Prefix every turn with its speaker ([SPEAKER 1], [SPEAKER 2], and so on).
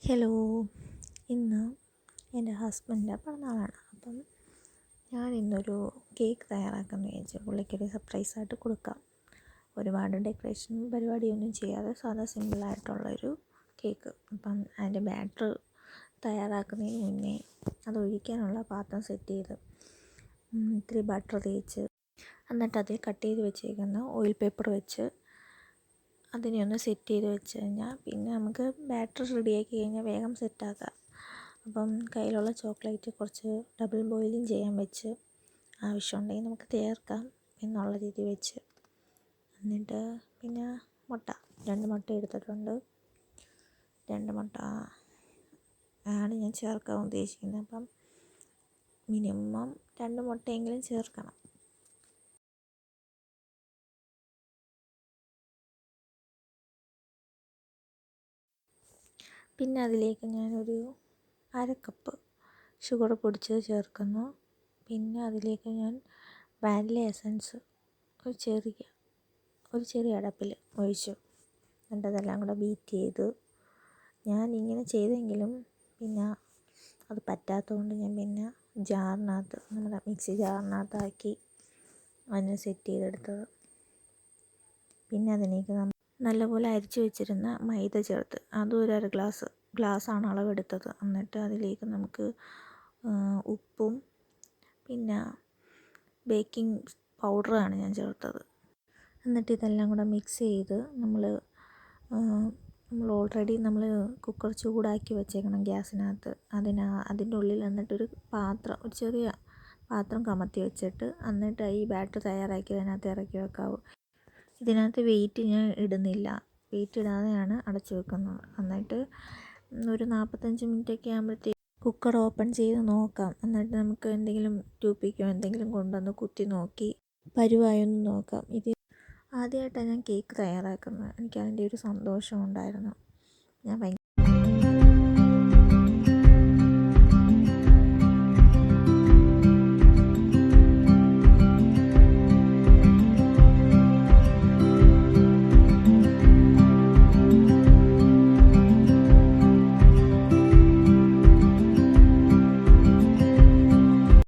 [SPEAKER 1] Hello, ഇന്ന് എൻ്റെ ഹസ്ബൻഡിൻ്റെ പിറന്നാളാണ്. അപ്പം ഞാൻ ഇന്നൊരു കേക്ക് തയ്യാറാക്കാമെന്ന് വിചാരിച്ചു. പുള്ളിക്കൊരു സർപ്രൈസായിട്ട് കൊടുക്കാം. ഒരുപാട് ഡെക്കറേഷൻ പരിപാടിയൊന്നും ചെയ്യാതെ സാധാ സിമ്പിളായിട്ടുള്ളൊരു കേക്ക്. അപ്പം അതിൻ്റെ ബാറ്റർ തയ്യാറാക്കുന്നതിന് മുന്നേ അത് ഒഴിക്കാനുള്ള പാത്രം സെറ്റ് ചെയ്ത് ഇത്തിരി ബട്ടർ തേച്ച് എന്നിട്ട് അതിൽ കട്ട് ചെയ്ത് വെച്ചേക്കുന്ന ഓയിൽ പേപ്പർ വെച്ച് അതിനെ ഒന്ന് സെറ്റ് ചെയ്ത് വെച്ച് കഴിഞ്ഞാൽ പിന്നെ നമുക്ക് ബാറ്റർ റെഡിയാക്കി കഴിഞ്ഞാൽ വേഗം സെറ്റാക്കാം. അപ്പം കയ്യിലുള്ള ചോക്ലേറ്റ് കുറച്ച് ഡബിൾ ബോയിലിംഗ് ചെയ്യാൻ വെച്ച് ആവശ്യമുണ്ടെങ്കിൽ നമുക്ക് ചേർക്കാം എന്നുള്ള രീതി വെച്ച്, എന്നിട്ട് പിന്നെ മുട്ട 2 മുട്ട എടുത്തിട്ടുണ്ട്. 2 മുട്ട ആണ് ഞാൻ ചേർക്കാൻ ഉദ്ദേശിക്കുന്നത്. അപ്പം മിനിമം 2 മുട്ടയെങ്കിലും ചേർക്കണം. പിന്നെ അതിലേക്ക് ഞാനൊരു 1/2 കപ്പ് ഷുഗർ പൊടിച്ചത് ചേർക്കുന്നു. പിന്നെ അതിലേക്ക് ഞാൻ വാനില എസൻസ് ഒരു ചെറിയ അടപ്പിൽ ഒഴിച്ചു. എന്നിട്ട് അതെല്ലാം കൂടെ ബീറ്റ് ചെയ്ത് ഞാൻ ഇങ്ങനെ ചെയ്തെങ്കിലും പിന്നെ അത് പറ്റാത്തതുകൊണ്ട് ഞാൻ പിന്നെ ജാറിനകത്ത് നമ്മുടെ മിക്സി ജാറിനകത്താക്കി അതിനെ സെറ്റ് ചെയ്തെടുത്തത്. പിന്നെ അതിലേക്ക് നല്ലപോലെ അരിച്ചു വെച്ചിരുന്ന മൈദ ചേർത്ത് അതും ഒരു 1/2 ഗ്ലാസ്സാണ് അളവെടുത്തത്. എന്നിട്ട് അതിലേക്ക് നമുക്ക് ഉപ്പും പിന്നെ ബേക്കിംഗ് പൗഡറാണ് ഞാൻ ചേർത്തത്. എന്നിട്ട് ഇതെല്ലാം കൂടെ മിക്സ് ചെയ്ത് നമ്മൾ ഓൾറെഡി കുക്കർ ചൂടാക്കി വെച്ചേക്കണം ഗ്യാസിനകത്ത്. അതിൻ്റെ ഉള്ളിൽ എന്നിട്ടൊരു ചെറിയ പാത്രം കമത്തി വെച്ചിട്ട് എന്നിട്ട് ഈ ബാറ്റർ തയ്യാറാക്കി അതിനകത്ത് ഇറക്കി വെക്കാവൂ. ഇതിനകത്ത് വെയിറ്റ് ഞാൻ ഇടുന്നില്ല, വെയിറ്റ് ഇടാതെയാണ് അടച്ചു വെക്കുന്നത്. എന്നിട്ട് ഒരു 45 മിനിറ്റൊക്കെ ആകുമ്പോഴത്തേക്ക് കുക്കർ ഓപ്പൺ ചെയ്ത് നോക്കാം. എന്നിട്ട് നമുക്ക് എന്തെങ്കിലും ടൂപ്പിക്കോ എന്തെങ്കിലും കൊണ്ടുവന്ന് കുത്തി നോക്കി പരുവായൊന്ന് നോക്കാം. ഇത് ആദ്യമായിട്ടാണ് ഞാൻ കേക്ക് തയ്യാറാക്കുന്നത്. എനിക്കതിൻ്റെ ഒരു സന്തോഷം ഉണ്ടായിരുന്നു. ഞാൻ